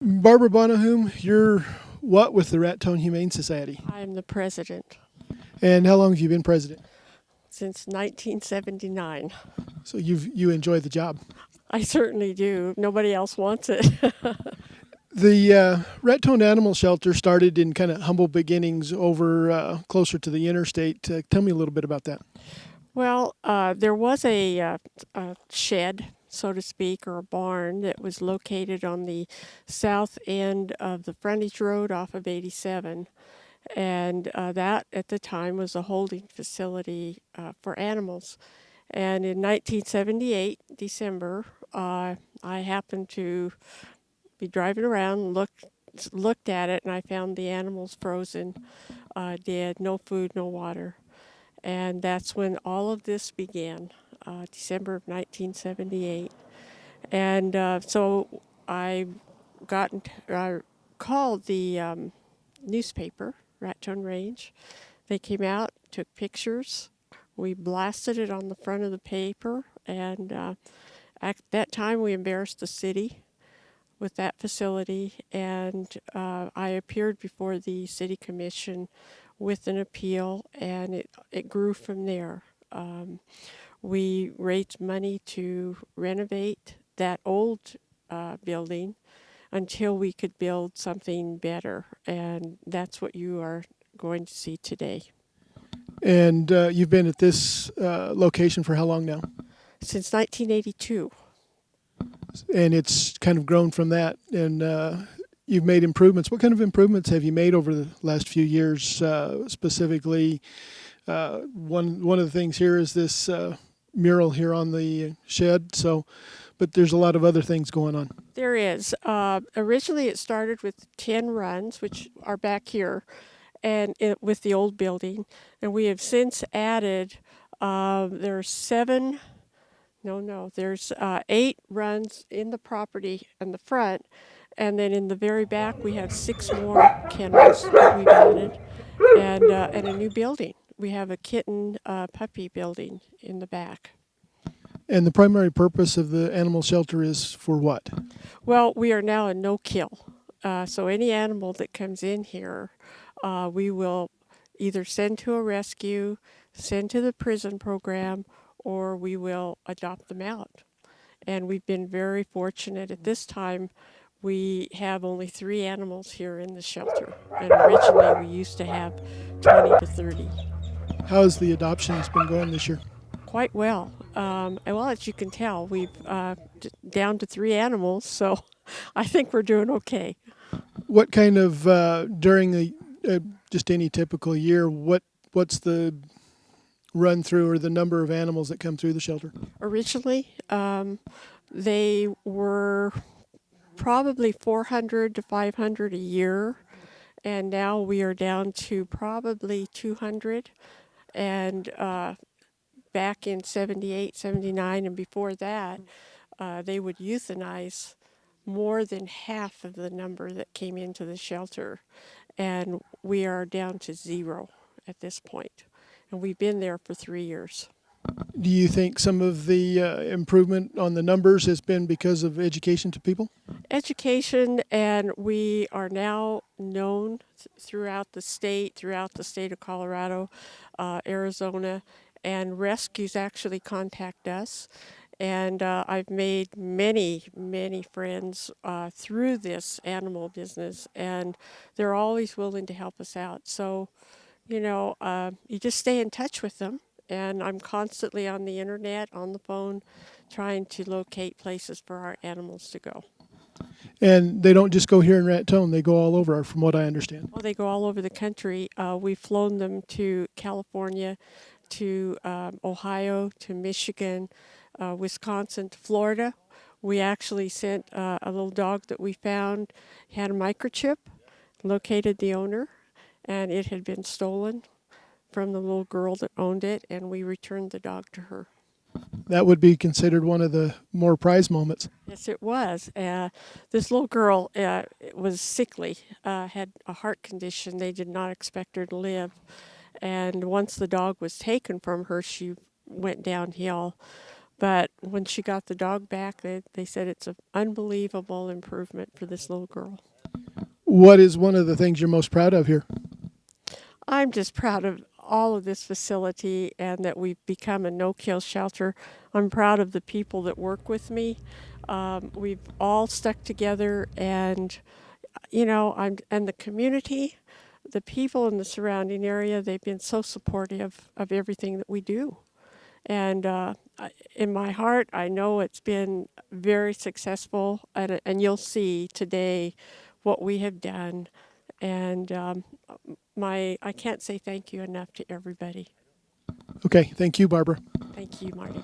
Barbara Bonahum, you're what with the Raton Humane Society? I'm the president And how long have you been president? since 1979. So you enjoy the job. I certainly do. Nobody else wants it. The Raton Animal Shelter started in kind of humble beginnings over closer to the interstate. Tell me a little bit about that. Well, there was a shed, so to speak, or a barn that was located on the south end of the frontage road off of 87. And that at the time was a holding facility for animals. And in 1978, December, I happened to be driving around, looked at it, and I found the animals frozen, dead, no food, no water. And that's when all of this began, December of 1978. And so I got called the newspaper, Raton Range. They came out, took pictures. We blasted it on the front of the paper, and at that time we embarrassed the city with that facility, and I appeared before the city commission with an appeal, and it grew from there. We raised money to renovate that old building until we could build something better, and that's what you are going to see today. And you've been at this location for how long now? Since 1982. And it's kind of grown from that. And you've made improvements. What kind of improvements have you made over the last few years? Specifically, one of the things here is this mural here on the shed. So, but there's a lot of other things going on. There is. Originally, it started with 10 runs, which are back here, and with the old building. And we have since added, there's seven, no, there's 8 runs in the property in the front. And then in the very back, we have 6 more kennels that we've added, and a new building. We have a kitten puppy building in the back. And the primary purpose of the animal shelter is for what? Well, we are now a no-kill. So any animal that comes in here, we will either send to a rescue, send to the prison program, or we will adopt them out. And we've been very fortunate at this time. We have only 3 animals here in the shelter. And originally we used to have 20 to 30. How has the adoptions been going this year? Quite well. And well, as you can tell, we've down to 3 animals, so I think we're doing okay. What kind of during just any typical year? What's the run through or the number of animals that come through the shelter? Originally, they were probably 400 to 500 a year, and now we are down to probably 200. And back in 78, 79, and before that, they would euthanize more than half of the number that came into the shelter. And we are down to 0 at this point. And we've been there for 3 years. Do you think some of the improvement on the numbers has been because of education to people? Education, and we are now known throughout the state of Colorado, Arizona, and rescues actually contact us. And I've made many, many friends through this animal business, and they're always willing to help us out. So, you just stay in touch with them. And I'm constantly on the internet, on the phone, trying to locate places for our animals to go. And they don't just go here in Raton; they go all over, from what I understand. Well, they go all over the country. We've flown them to California, to Ohio, to Michigan, Wisconsin, to Florida. We actually sent a little dog that we found, had a microchip, located the owner, and it had been stolen from the little girl that owned it, and we returned the dog to her. That would be considered one of the more prized moments. Yes, it was. This little girl was sickly, had a heart condition. They did not expect her to live. And once the dog was taken from her, she went downhill. But when she got the dog back, they said it's an unbelievable improvement for this little girl. What is one of the things you're most proud of here? I'm just proud of all of this facility and that we've become a no-kill shelter. I'm proud of the people that work with me. We've all stuck together, and and the community, the people in the surrounding area. They've been so supportive of everything that we do, and in my heart, I know it's been very successful. And you'll see today what we have done, and I can't say thank you enough to everybody. Okay, thank you, Barbara. Thank you, Marty.